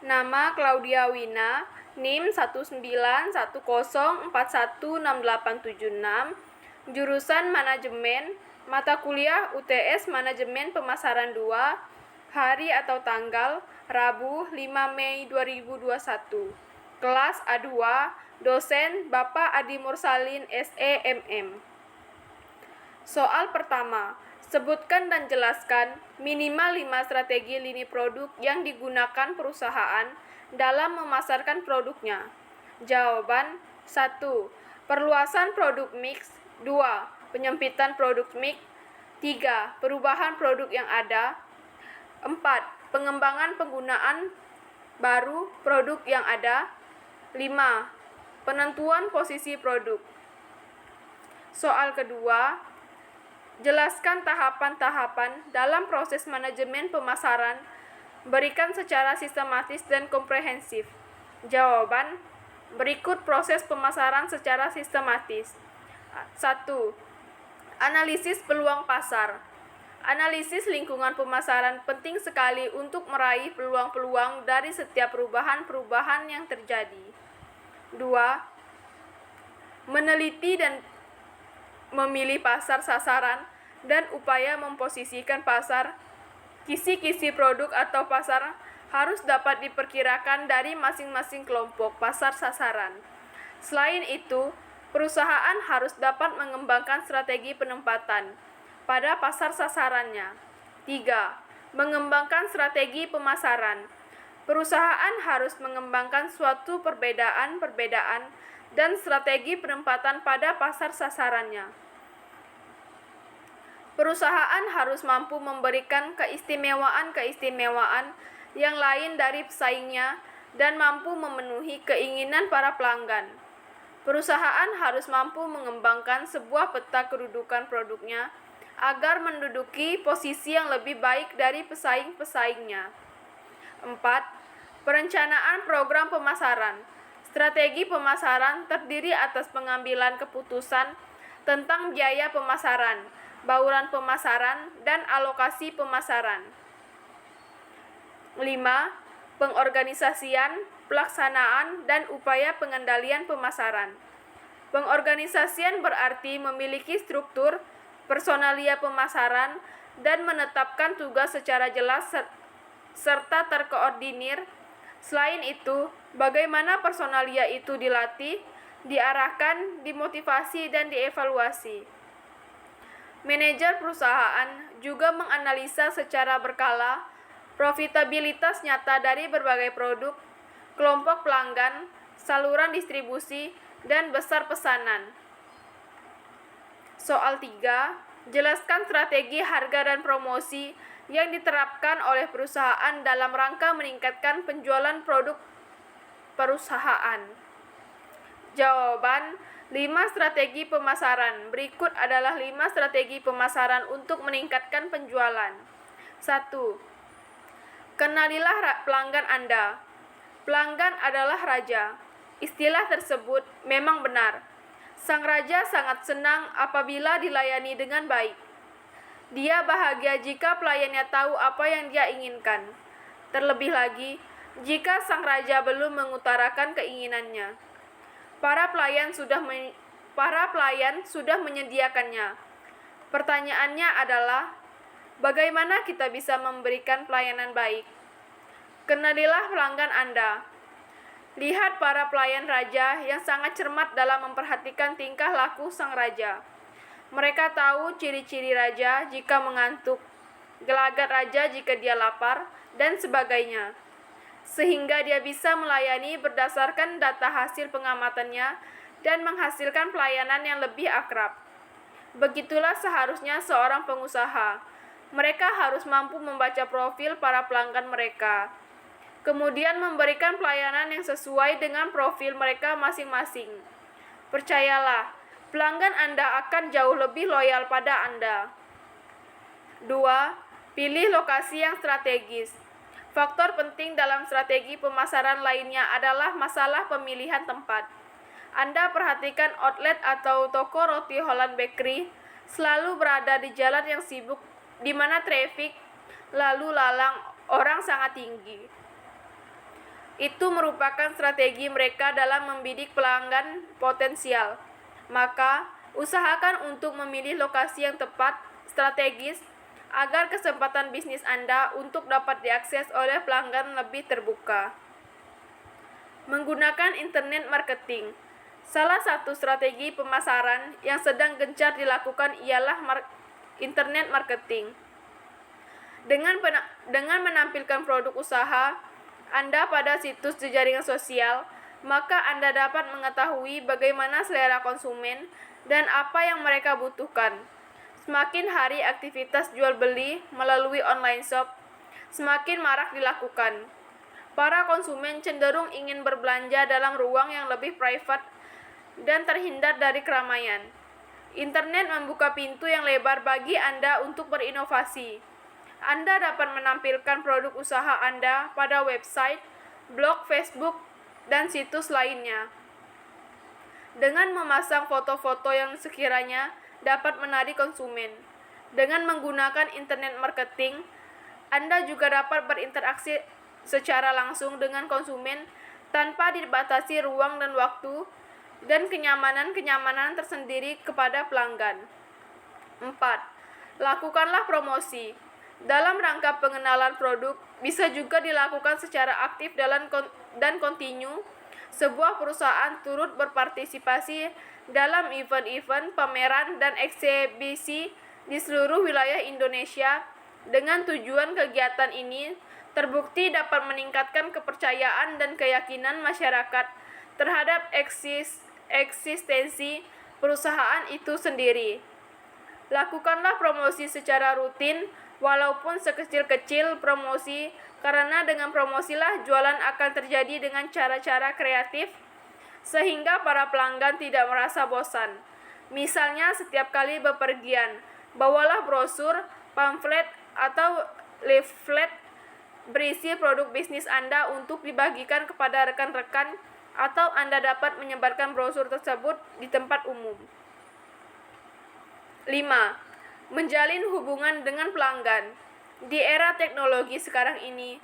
Nama Claudia Wina, NIM 19104168876, jurusan Manajemen, mata kuliah UTS Manajemen Pemasaran 2, hari atau tanggal Rabu 5 Mei 2021. Kelas A2, dosen Bapak Adi Mursalin SEMM. Soal pertama, sebutkan dan jelaskan minimal 5 strategi lini produk yang digunakan perusahaan dalam memasarkan produknya. Jawaban: 1. Perluasan produk mix. 2. Penyempitan produk mix. 3. Perubahan produk yang ada. 4. Pengembangan penggunaan baru produk yang ada. 5. Penentuan posisi produk. Soal kedua, jelaskan tahapan-tahapan dalam proses manajemen pemasaran, berikan secara sistematis dan komprehensif. Jawaban: berikut proses pemasaran secara sistematis. 1. Analisis peluang pasar. Analisis lingkungan pemasaran penting sekali untuk meraih peluang-peluang dari setiap perubahan-perubahan yang terjadi. 2. Meneliti dan memilih pasar sasaran dan upaya memposisikan pasar. Kisi-kisi produk atau pasar harus dapat diperkirakan dari masing-masing kelompok pasar sasaran. Selain itu, perusahaan harus dapat mengembangkan strategi penempatan pada pasar sasarannya. 3. Mengembangkan strategi pemasaran. Perusahaan harus mengembangkan suatu perbedaan dan strategi penempatan pada pasar sasarannya. Perusahaan harus mampu memberikan keistimewaan-keistimewaan yang lain dari pesaingnya dan mampu memenuhi keinginan para pelanggan. Perusahaan harus mampu mengembangkan sebuah peta kedudukan produknya agar menduduki posisi yang lebih baik dari pesaing-pesaingnya. 4. Perencanaan program pemasaran. Strategi pemasaran terdiri atas pengambilan keputusan tentang biaya pemasaran, bauran pemasaran, dan alokasi pemasaran. 5. Pengorganisasian, pelaksanaan, dan upaya pengendalian pemasaran. Pengorganisasian berarti memiliki struktur, personalia pemasaran, dan menetapkan tugas secara jelas serta terkoordinir. Selain itu, bagaimana personalia itu dilatih, diarahkan, dimotivasi, dan dievaluasi. Manajer perusahaan juga menganalisa secara berkala profitabilitas nyata dari berbagai produk, kelompok pelanggan, saluran distribusi, dan besar pesanan. Soal 3, jelaskan strategi harga dan promosi yang diterapkan oleh perusahaan dalam rangka meningkatkan penjualan produk perusahaan. Jawaban: 5 strategi pemasaran. Berikut adalah 5 strategi pemasaran untuk meningkatkan penjualan. 1. Kenalilah pelanggan Anda. Pelanggan adalah raja. Istilah tersebut memang benar. Sang raja sangat senang apabila dilayani dengan baik. Dia bahagia jika pelayannya tahu apa yang dia inginkan. Terlebih lagi, jika sang raja belum mengutarakan keinginannya. Para pelayan sudah menyediakannya. Pertanyaannya adalah, bagaimana kita bisa memberikan pelayanan baik? Kenalilah pelanggan Anda. Lihat para pelayan raja yang sangat cermat dalam memperhatikan tingkah laku sang raja. Mereka tahu ciri-ciri raja jika mengantuk, gelagat raja jika dia lapar, dan sebagainya. Sehingga dia bisa melayani berdasarkan data hasil pengamatannya dan menghasilkan pelayanan yang lebih akrab. Begitulah seharusnya seorang pengusaha. Mereka harus mampu membaca profil para pelanggan mereka, kemudian memberikan pelayanan yang sesuai dengan profil mereka masing-masing. Percayalah, pelanggan Anda akan jauh lebih loyal pada Anda. 2. Pilih lokasi yang strategis. Faktor penting dalam strategi pemasaran lainnya adalah masalah pemilihan tempat. Anda perhatikan outlet atau toko roti Holland Bakery selalu berada di jalan yang sibuk di mana trafik lalu lalang orang sangat tinggi. Itu merupakan strategi mereka dalam membidik pelanggan potensial. Maka, usahakan untuk memilih lokasi yang tepat, strategis, agar kesempatan bisnis Anda untuk dapat diakses oleh pelanggan lebih terbuka. Menggunakan internet marketing. Salah satu strategi pemasaran yang sedang gencar dilakukan ialah internet marketing. Dengan menampilkan produk usaha Anda pada situs di jaringan sosial, maka Anda dapat mengetahui bagaimana selera konsumen dan apa yang mereka butuhkan. Semakin hari aktivitas jual beli melalui online shop semakin marak dilakukan. Para konsumen cenderung ingin berbelanja dalam ruang yang lebih private dan terhindar dari keramaian. Internet membuka pintu yang lebar bagi Anda untuk berinovasi. Anda dapat menampilkan produk usaha Anda pada website, blog Facebook, dan situs lainnya. Dengan memasang foto-foto yang sekiranya dapat menarik konsumen. Dengan menggunakan internet marketing, Anda juga dapat berinteraksi secara langsung dengan konsumen tanpa dibatasi ruang dan waktu dan kenyamanan tersendiri kepada pelanggan. 4. Lakukanlah promosi. Dalam rangka pengenalan produk, bisa juga dilakukan secara aktif dan kontinu. Sebuah perusahaan turut berpartisipasi dalam event-event, pameran, dan eksibisi di seluruh wilayah Indonesia. Dengan tujuan kegiatan ini terbukti dapat meningkatkan kepercayaan dan keyakinan masyarakat terhadap eksistensi perusahaan itu sendiri. Lakukanlah promosi secara rutin, walaupun sekecil-kecil promosi, karena dengan promosilah jualan akan terjadi dengan cara-cara kreatif, sehingga para pelanggan tidak merasa bosan. Misalnya setiap kali bepergian, bawalah brosur, pamflet, atau leaflet berisi produk bisnis Anda untuk dibagikan kepada rekan-rekan, atau Anda dapat menyebarkan brosur tersebut di tempat umum. 5. Menjalin hubungan dengan pelanggan. Di era teknologi sekarang ini,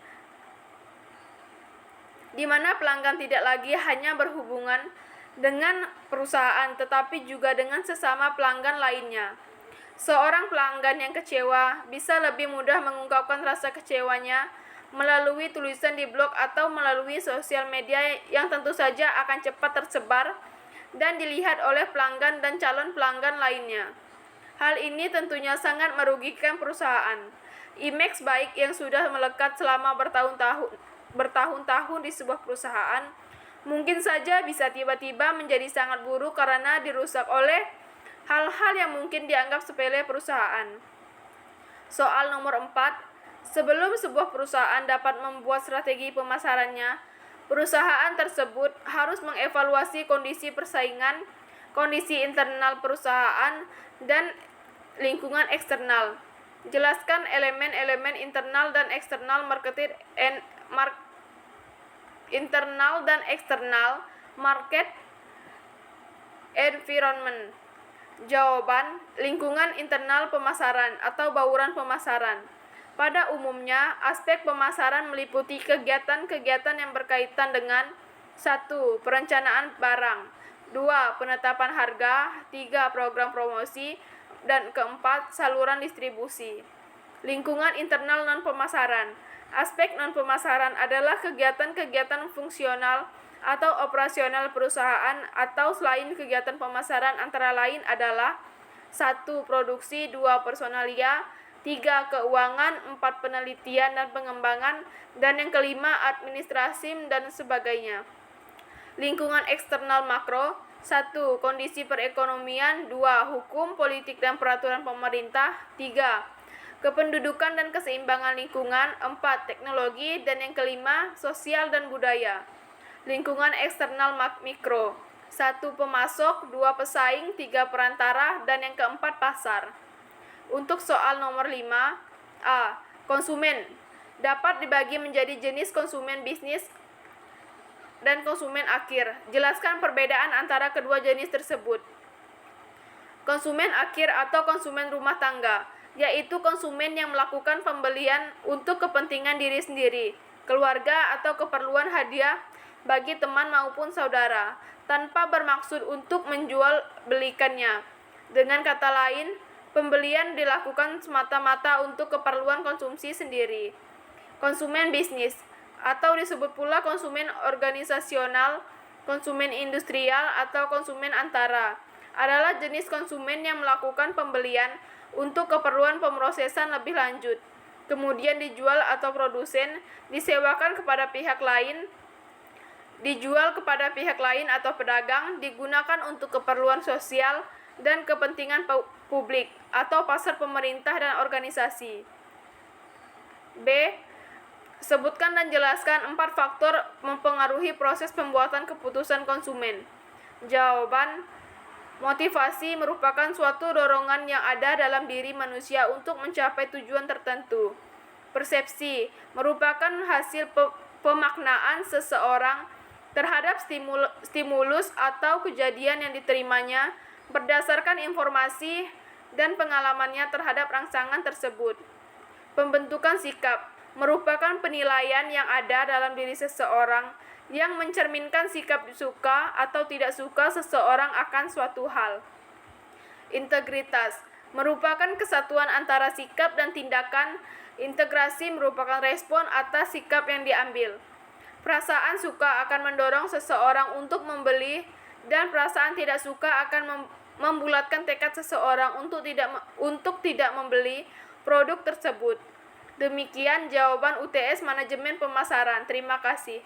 di mana pelanggan tidak lagi hanya berhubungan dengan perusahaan, tetapi juga dengan sesama pelanggan lainnya. Seorang pelanggan yang kecewa bisa lebih mudah mengungkapkan rasa kecewanya melalui tulisan di blog atau melalui sosial media yang tentu saja akan cepat tersebar dan dilihat oleh pelanggan dan calon pelanggan lainnya. Hal ini tentunya sangat merugikan perusahaan. Image baik yang sudah melekat selama bertahun-tahun di sebuah perusahaan mungkin saja bisa tiba-tiba menjadi sangat buruk karena dirusak oleh hal-hal yang mungkin dianggap sepele perusahaan. Soal nomor 4. Sebelum sebuah perusahaan dapat membuat strategi pemasarannya, perusahaan tersebut harus mengevaluasi kondisi persaingan, kondisi internal perusahaan, dan lingkungan eksternal. Jelaskan elemen-elemen internal dan eksternal internal dan eksternal market environment. Jawaban, lingkungan internal pemasaran atau bauran pemasaran. Pada umumnya, aspek pemasaran meliputi kegiatan-kegiatan yang berkaitan dengan 1. Perencanaan barang, 2. Penetapan harga, 3. Program promosi, dan keempat, saluran distribusi. Lingkungan internal non-pemasaran. Aspek non-pemasaran adalah kegiatan-kegiatan fungsional atau operasional perusahaan atau selain kegiatan pemasaran, antara lain adalah 1. Produksi, 2. Personalia, 3. Keuangan, 4. Penelitian dan pengembangan, dan yang kelima administrasi dan sebagainya. Lingkungan eksternal makro. 1. Kondisi perekonomian, 2. Hukum, politik dan peraturan pemerintah, 3. Kependudukan dan keseimbangan lingkungan, 4. Teknologi, dan yang kelima sosial dan budaya. Lingkungan eksternal mikro. 1. Pemasok, 2. Pesaing, 3. Perantara, dan yang keempat pasar. Untuk soal nomor 5, A. Konsumen dapat dibagi menjadi jenis konsumen bisnis dan konsumen akhir. Jelaskan perbedaan antara kedua jenis tersebut. Konsumen akhir atau konsumen rumah tangga, yaitu konsumen yang melakukan pembelian untuk kepentingan diri sendiri. keluarga, atau keperluan hadiah bagi teman maupun saudara, tanpa bermaksud untuk menjual belikannya. Dengan kata lain, pembelian dilakukan semata-mata untuk keperluan konsumsi sendiri. Konsumen bisnis, atau disebut pula konsumen organisasional, konsumen industrial, atau konsumen antara, adalah jenis konsumen yang melakukan pembelian untuk keperluan pemrosesan lebih lanjut, kemudian dijual atau produsen disewakan kepada pihak lain, dijual kepada pihak lain atau pedagang, digunakan untuk keperluan sosial dan kepentingan publik atau pasar pemerintah dan organisasi. B. Sebutkan dan jelaskan 4 faktor mempengaruhi proses pembuatan keputusan konsumen. Jawaban: motivasi merupakan suatu dorongan yang ada dalam diri manusia untuk mencapai tujuan tertentu. Persepsi merupakan hasil pemaknaan seseorang terhadap stimulus atau kejadian yang diterimanya berdasarkan informasi dan pengalamannya terhadap rangsangan tersebut. Pembentukan sikap merupakan penilaian yang ada dalam diri seseorang yang mencerminkan sikap suka atau tidak suka seseorang akan suatu hal. Integritas merupakan kesatuan antara sikap dan tindakan. Integrasi merupakan respon atas sikap yang diambil. Perasaan suka akan mendorong seseorang untuk membeli, dan perasaan tidak suka akan membulatkan tekad seseorang untuk tidak membeli produk tersebut. Demikian jawaban UTS Manajemen Pemasaran. Terima kasih.